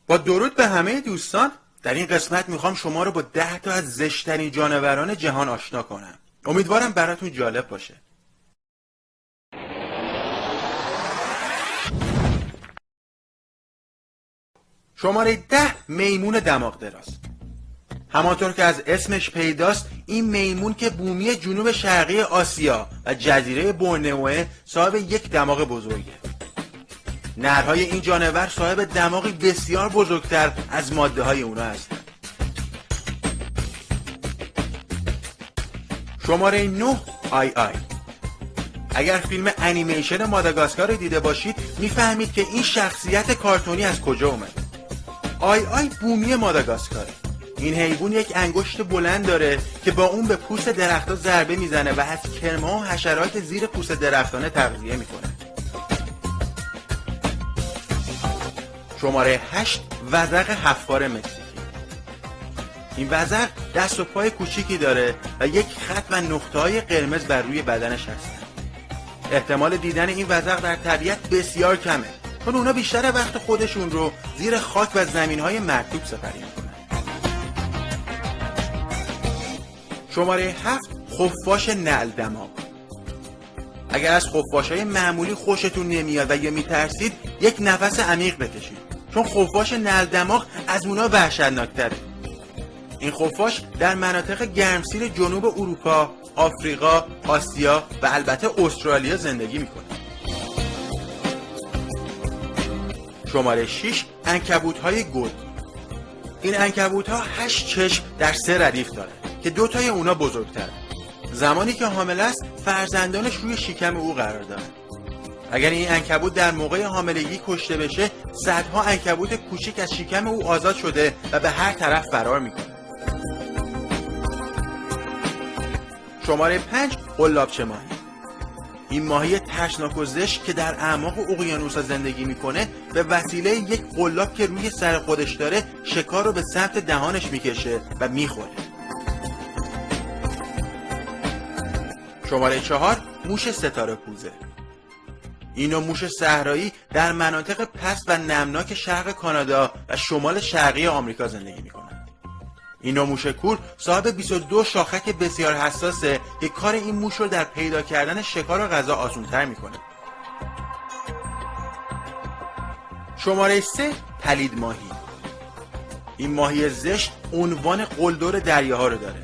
با درود به همه دوستان، در این قسمت میخوام شما رو با 10 تا از زشت‌ترین جانوران جهان آشنا کنم. امیدوارم براتون جالب باشه. شماره 10 میمون دماغ دراز. همانطور که از اسمش پیداست، این میمون که بومی جنوب شرقی آسیا و جزیره بورنئو صاحب یک دماغ بزرگه. نرهای این جانور صاحب دماغی بسیار بزرگتر از ماده های اونا هستند. شماره 9 آی آی. اگر فیلم انیمیشن ماداگاسکار رو دیده باشید میفهمید که این شخصیت کارتونی از کجا اومده. آی آی بومی ماداگاسکاره. این حیوان یک انگشت بلند داره که با اون به پوست درخت‌ها ضربه میزنه و از کرم‌ها و حشرات زیر پوست درختانه تغذیه میکنه. شماره 8 وزغ حفار مکزیکی. این وزغ دست و پای کوچیکی داره و یک خط و نقطه‌های قرمز بر روی بدنش هستن. احتمال دیدن این وزغ در طبیعت بسیار کمه، چون اونا بیشتر وقت خودشون رو زیر خاک و زمین‌های مرطوب سپری میکنن. شماره 7 خفاش نعل دماغ. اگر از خفاش‌های معمولی خوشتون نمیاد و یا میترسید، یک نفس عمیق بکشید، چون خفاش نعل دماغ از اونا وحشتناک‌تره. این خفاش در مناطق گرمسیر جنوب اروپا، آفریقا، آسیا و البته استرالیا زندگی میکنه. شماره 6 عنکبوت‌های گود. این عنکبوت‌ها 8 چشم در 3 ردیف دارن که 2 تای اونا بزرگتره. زمانی که حامل است، فرزندانش روی شکم او قرار دارن. اگر این عنکبوت در موقع حاملگی کشته بشه، صدها عنکبوت کوچک از شکم او آزاد شده و به هر طرف فرار میکنه. شماره 5 قلابچه ماهی. این ماهی ترسناک و زشت که در اعماق اقیانوس‌ها زندگی میکنه، به وسیله یک قلاب که روی سر خودش داره شکار رو به سمت دهانش میکشه و میخوره. شماره 4 موش ستاره پوزه. این نوع موش صحرایی در مناطق پست و نمناک شرق کانادا و شمال شرقی آمریکا زندگی میکنند. این نوع موش کور صاحب 22 شاخک بسیار حساسه که کار این موش رو در پیدا کردن شکار و غذا آسان‌تر میکنه. شماره 3 پلید ماهی. این ماهی زشت عنوان قلدر دریاها رو داره.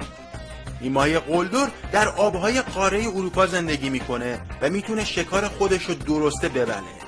این ماهی قلدر در آبهای قاره اروپا زندگی میکنه و میتونه شکار خودش رو درسته ببله.